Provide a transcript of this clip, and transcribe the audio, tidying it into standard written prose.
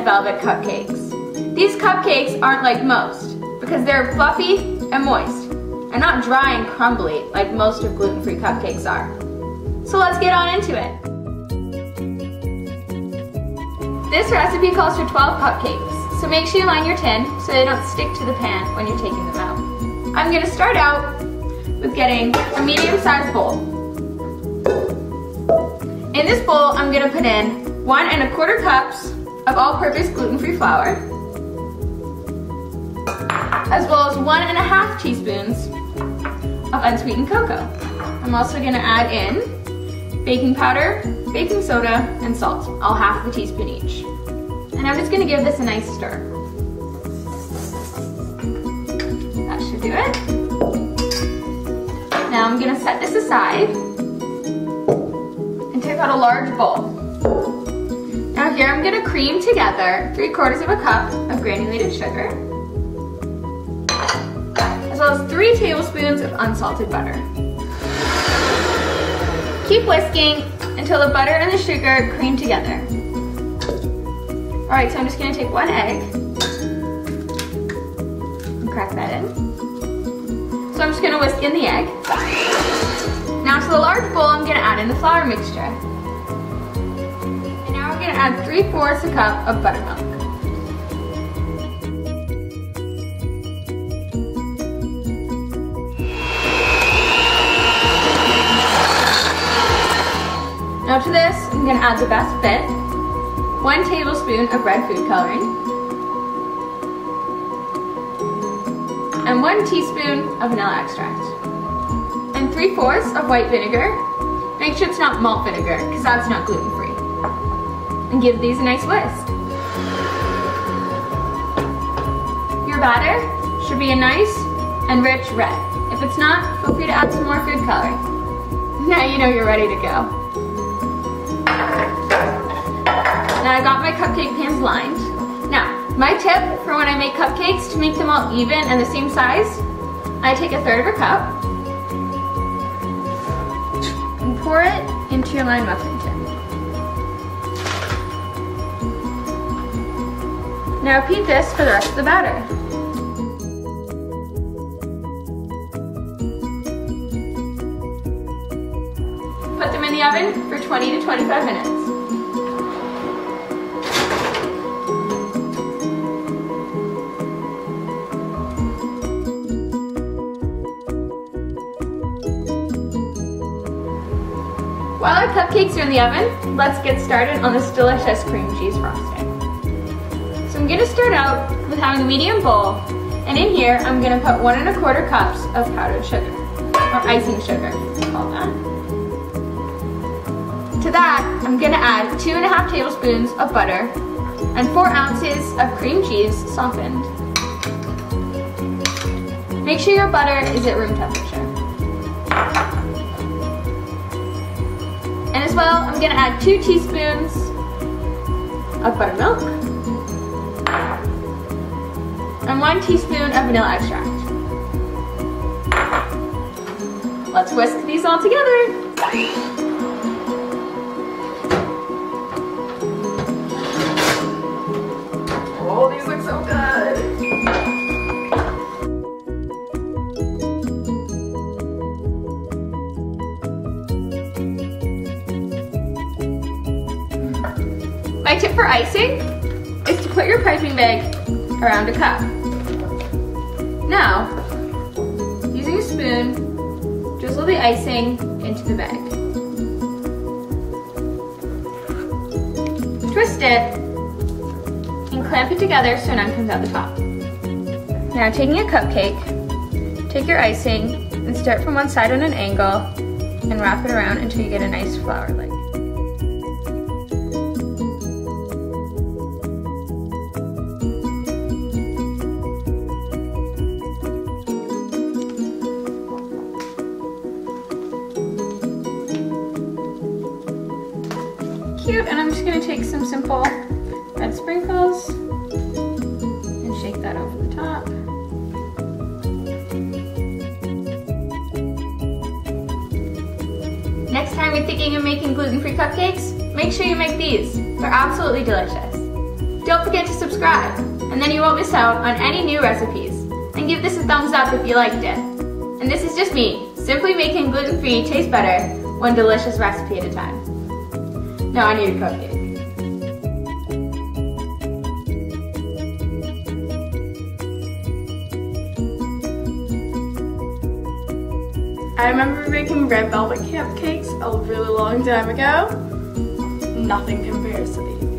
velvet cupcakes. These cupcakes aren't like most because they're fluffy and moist and not dry and crumbly like most of gluten-free cupcakes are. So let's get on into it. This recipe calls for 12 cupcakes, so make sure you line your tin so they don't stick to the pan when you're taking them out. I'm going to start out with getting a medium-sized bowl. In this bowl, I'm going to put in 1 1/4 cups of all-purpose gluten-free flour, as well as 1 1/2 teaspoons of unsweetened cocoa. I'm also going to add in baking powder, baking soda, and salt, all 1/2 teaspoon each. And I'm just going to give this a nice stir. That should do it. Now I'm going to set this aside and take out a large bowl. Now here I'm going to cream together 3/4 cup of granulated sugar, as well as 3 tablespoons of unsalted butter. Keep whisking until the butter and the sugar cream together. Alright, so I'm just going to take 1 egg and crack that in. So I'm just going to whisk in the egg. Now to the large bowl, I'm going to add in the flour mixture. And now we're going to add 3/4 cup of buttermilk. Now to this, I'm going to add the best bit, 1 tablespoon of red food coloring, and 1 teaspoon of vanilla extract, and 3/4 of white vinegar. Make sure it's not malt vinegar, because that's not gluten-free. And give these a nice whisk. Your batter should be a nice and rich red. If it's not, feel free to add some more food coloring. Now you know you're ready to go. Now I got my cupcake pans lined. Now, my tip for when I make cupcakes, to make them all even and the same size, I take 1/3 cup and pour it into your lined muffin tin. Now repeat this for the rest of the batter. Put them in the oven for 20 to 25 minutes. While our cupcakes are in the oven, let's get started on this delicious cream cheese frosting. So I'm going to start out with having a medium bowl, and in here I'm going to put 1 1/4 cups of powdered sugar, or icing sugar, we call that. To that, I'm going to add 2 1/2 tablespoons of butter and 4 ounces of cream cheese softened. Make sure your butter is at room temperature. And as well, I'm going to add 2 teaspoons of buttermilk and 1 teaspoon of vanilla extract. Let's whisk these all together. Oh, these look so good. My tip for icing is to put your piping bag around a cup. Now, using a spoon, drizzle the icing into the bag. Twist it and clamp it together so none comes out the top. Now taking a cupcake, take your icing and start from one side on an angle and wrap it around until you get a nice flower-like. Cute, and I'm just going to take some simple red sprinkles and shake that over the top. Next time you're thinking of making gluten-free cupcakes, make sure you make these. They're absolutely delicious. Don't forget to subscribe, and then you won't miss out on any new recipes. And give this a thumbs up if you liked it. And this is just me, simply making gluten-free taste better, one delicious recipe at a time. Now I need a cupcake. I remember making red velvet cupcakes a really long time ago. Nothing compares to these.